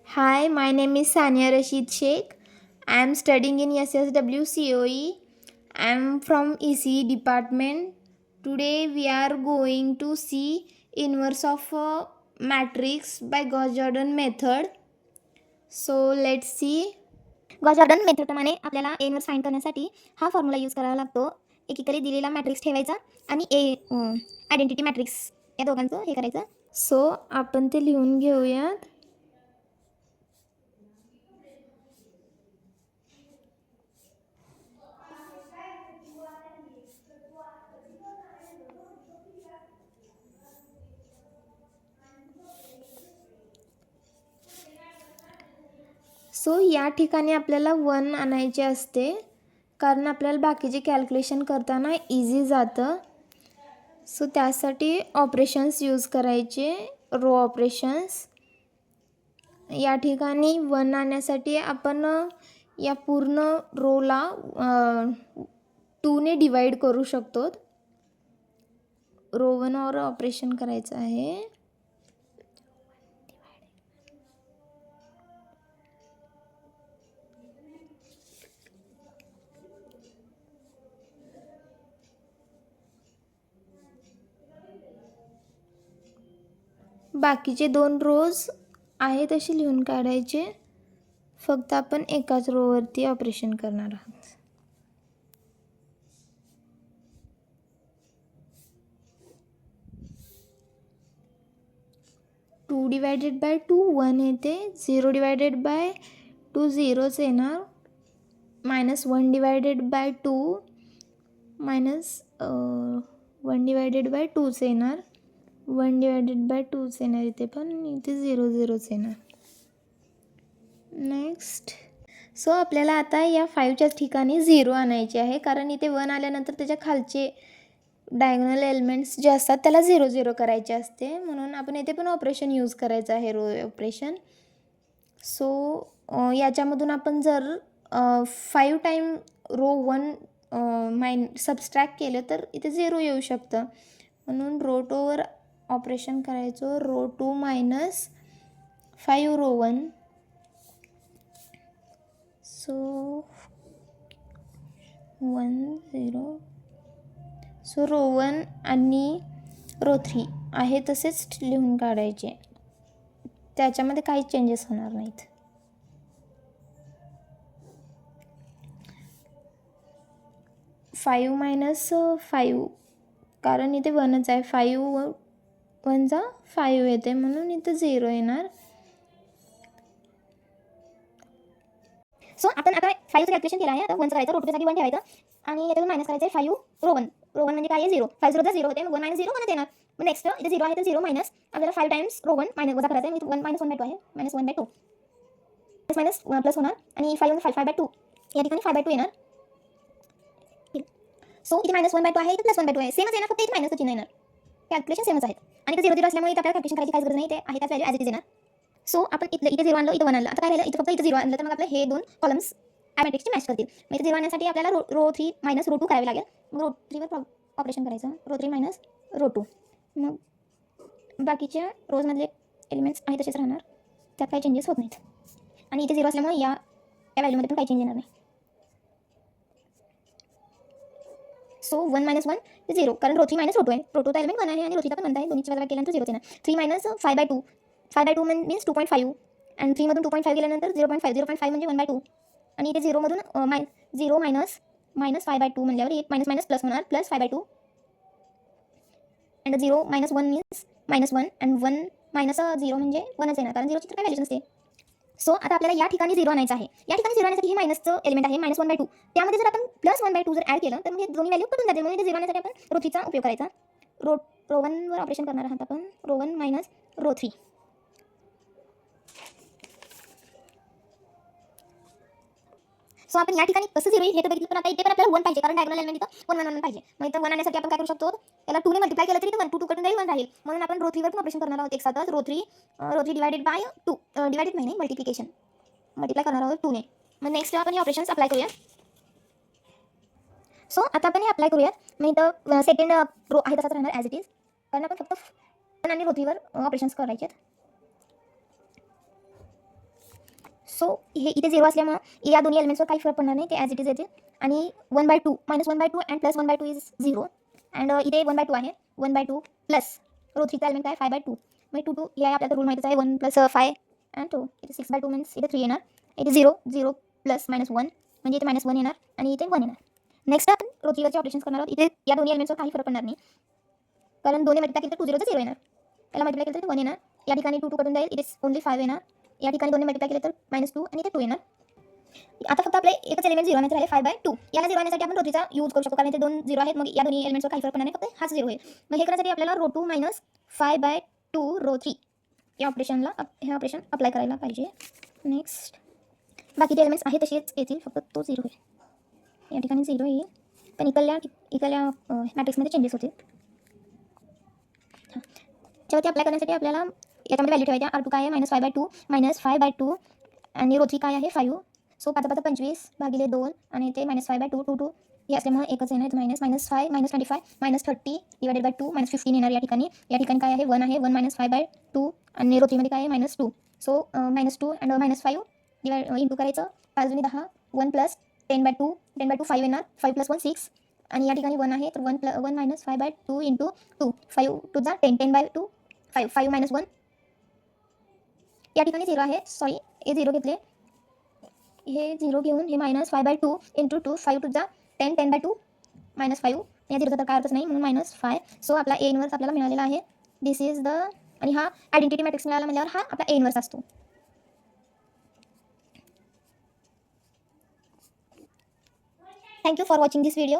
Hi, my name is Sania Rashid Sheikh. I am studying in SSW COE. I am from ECE department. Today we are going to see inverse of a matrix by Gauss-Jordan method. So let's see. Gauss Jordan मेथडप्रमाणे आपल्याला A inverse find करण्यासाठी हा formula use करावा लागतो. एकीकडे दिलेला matrix ठेवायचा आणि आयडेंटिटी मॅट्रिक्स या दोघांचं हे करायचं. सो आपण ते लिहून घेऊयात. सो या ठिकाणी आपल्याला 1 आणायचे असते कारण आपल्याला बाकीचे कॅल्क्युलेशन करताना इझी जातं. सो त्यासाठी ऑपरेशन्स यूज करायचे, रो ऑपरेशन्स. या ठिकाणी 1 आणण्यासाठी आपण या पूर्ण रोला 2 ने डिवाईड करू शकतो. रो 1 वर ऑपरेशन करायचं आहे. बाकीचे 2 रोज आहे तसे लिहून काढायचे. फक्त आपण एकाच रोवरती ऑपरेशन करणार आहोत. 2 डिवायडेड बाय 2 1 येते. 0 डिवायडेड बाय 2 0च येणार. -1 डिवायडेड बाय 2 -1 डिवायडेड बाय 2च येणार. 1 डिवायडेड बाय 2च येणार इथे पण, इथे 0 0च येणार. नेक्स्ट. सो आपल्याला आता या 5च्याच ठिकाणी 0 आणायचे आहे कारण इथे 1 आल्यानंतर त्याच्या खालचे डायगोनल एलिमेंट्स जे असतात त्याला 0 0 करायचे असते, म्हणून आपण इथे पण ऑपरेशन यूज करायचं आहे, रो ऑपरेशन. सो याच्यामधून आपण जर 5 टाईम रो 1 सबस्ट्रॅक्ट केलं तर इथे 0 येऊ शकतं, म्हणून रो 2वर ऑपरेशन करायचं. Row 2 minus 5 row 1. So 1 0. So row 1 आणि रो 3 आहे तसेच लिहून काढायचे, त्याच्यामध्ये काही चेंजेस होणार नाहीत. फाईव्ह मायनस 5 कारण इथे 1च आहे. 5 1 5 येते म्हणून इथे 0 येणार. सो आपण आता 5चं कॅल्क्युलेशन केलं आहे. आता 1चं करायचं, रो 2साठी 1 ठेवायचं आणि याच्यातून मायनस करायचं आहे 5 रो 1. रो 1 म्हणजे काय आहे 0. 5 0 0 होते, मग 1 0 1 येणार. मग नेक्स्ट इथे 0 आहे तर 0 मायनस आपल्याला 5 टाइम्स रो 1 मायनस वजा करायचं आहे. 1 1/2 आहे, -1/2 मायनस प्लस होणार आणि 5/2 या ठिकाणी 5/2 येणार. सो इथे -1/2 आहे, इथे +1/2 आहे, सेमच येणार, फक्त इथे मायनसचं चिन्ह येणार. कॅल्क्युलेशन सेमच आहेत आणि इथे 0 0 असल्यामुळे इथे आपल्याला कॅल्क्युलेशन करायची काही गरज नाही. इथे आहे त्याच व्हॅल्यू ॲज इट इज येणार. सो आपण इथे 0 आणलं, इथे 1 आणलं. आता काय राहिलं, इथे फक्त इथे 0 आणलं तर मग आपलं हे 2 कॉलम्स मॅट्रिक्सची मॅच करतील. मग इथे 0 आणण्यासाठी आपल्याला रो 3 मायनस रो 2 करावे लागेल. मग रो 3वर ऑपरेशन करायचं. Row 3 minus row 2. मग बाकीच्या रोजमधले एलिमेंट्स आहे तसेच राहणार, त्यात काही चेंजेस होत नाहीत. आणि इथे 0 असल्यामुळे या व्हॅल्यूमध्ये पण काही चेंज येणार नाही. सो 1 - 1 0 कारण रो 3 मायनस रो 2 आहे. रो 2चा एलिमेंट 1 आहे आणि रो 3चा पण 1 आहे. दोन्हीची वजा केल्यानंतर 0 येणार. 3 मायनस 5/2. 5/2 मीन्स 2.5 आणि 3 मधून 2.5 गेल्यानंतर 0.5. 0.5 म्हणजे 1/2 आणि इथे 0 मधून 0 मायनस 5/2 म्हणल्यावर एक मायनस मायनस प्लस होणार, plus 5/2 and 0 - 1 means -1 and 1 minus 0 म्हणजे 1च येणार कारण 0ची तर काही व्हॅल्यूच नसते. सो आता आपल्याला या ठिकाणी 0 आणायचं आहे. या ठिकाणी 0 आणण्यासाठी हे मायनसचं एलिमेंट आहे, -1/2. त्यामध्ये जर आपण +1/2 जर ॲड केलं तर मग हे दोन्ही व्हॅल्यू कटून जातील. म्हणून इथे 0 आणण्यासाठी आपण रो 3चा उपयोग करायचा. रो 1वर ऑपरेशन करणार आहात आपण. Row 1 minus row 3. सो आपण या ठिकाणी कसं 0 येईल हे तर बघितलं, पण आता इथे पण आपल्याला 1 पाहिजे कारण डायगोनल एलिमेंट इथं 1 1 1 पाहिजे. मग इथं 1 आणण्यासाठी आपण काय करू शकतो, याला 2 ने मल्टिप्लाय केलं तरी 1 2 कटून जाईल, 1 राहील. म्हणून आपण रो 3वर पण ऑपरेशन करणार आहोत एक साथच. रो 3 डिवायडेड बाय 2 डिवायडेड नाही मल्टिप्लिकेशन, मल्टिप्लाय करणार आहोत 2 ने. मग नेक्स्ट आपण हे ऑपरेशन्स अप्लाय करूया. सो आता आपण हे अप्लाय करूयात. मग इथं सेकंड रो आहे तसाच राहणार ॲज इट इज कारण आपण फक्त 1 आणि रो 3वर ऑपरेशन्स करायचे आहेत. सो हे इथे 0 असल्यामुळं या दोन्ही एलिमेंट्सवर काही फरक पडणार नाही, ते ॲज इट इज येतील. आणि 1/2 -1/2 अँड +1/2 इज 0. अँड इथे 1/2 आहे. 1/2 प्लस रो 3चा एलिमेंट काय 5/2. मग 2 हे आहे आपल्याला रूल माहितीच आहे. 1 + 5 अँड 2 इथे 6/2 मीन्स इथे 3 येणार. इथे 0 0 प्लस -1 म्हणजे इथे -1 येणार आणि इथे 1 येणार. नेक्स्ट आपण रो 3वरचे ऑपरेशन्स करणार आहोत. इथे या दोन्ही एलिमेंट्सवर काही फरक पडणार नाही, कारण दोन्ही मल्टिप्लाय केलं तर 2 0 चं 0 येणार. त्याला मल्टिप्लाय केलं तर 1 येणार. या ठिकाणी 2 कटून जाईल. इथे ओन्ली 5 येणार. या ठिकाणी दोन्ही मल्टिप्लाय केले तर -2 आणि इथे 2 येणार. आता फक्त आपले एकच एलिमेंट 0 आणायचं राहिले 5/2. याला 0 आणण्यासाठी आपण रो 3चा यूज करू शकतो, कारण इथे 2 0 आहेत. मग या दोन्ही एलिमेंट्सवर काही फरक पडणार नाही, फक्त हाच 0 होईल. मग हे करण्यासाठी आपल्याला रो 2 - 5/2 रो 3 या ऑपरेशनला हे ऑपरेशन अप्लाय करायला पाहिजे. नेक्स्ट बाकीचे एलिमेंट्स आहेत तसेच येतील, फक्त तो 0 होईल. या ठिकाणी 0 येईल, पण इकडल्या मॅट्रिक्समध्ये चेंजेस होतील. हां, त्यावरती अप्लाय करण्यासाठी आपल्याला याच्यामध्ये व्हॅल्यू ठेवायच्या. R2 काय आहे -5/2 -5/2 आणि रो 3 काय आहे 5. सो 5 5 25 भागिले 2 आणि ते -5/2 2 2 हे असल्यामुळे एकच येणार. -5 -25 -30 डिवायडेड बाय 2 -15 येणार या ठिकाणी. या ठिकाणी काय आहे 1 आहे. 1 -5/2 आणि रो 3मध्ये काय आहे -2. सो -2 अँड -5 इंटू करायचं. 5 दुनी 10 1 + 10/2 10/2 5 येणार. 5 + 1 6 आणि या ठिकाणी 1 आहे तर 1 -5/2 इंटू 2 5 2 जा 10 10/2 5 5 - 1 या ठिकाणी 0 आहे. सॉरी हे 0 घेतले, हे 0 घेऊन हे -5/2 इंटू 2 5 2 जा 10 10/2 -5 या 0चा तर काय अर्थच नाही, म्हणून -5. सो आपला ए इन्व्हर्स आपल्याला मिळालेला आहे. दिस इज द आणि हा आयडेंटिटी मॅट्रिक्स मिळाला म्हणल्यावर हा आपला ए इन्व्हर्स असतो. Thank you for watching this video.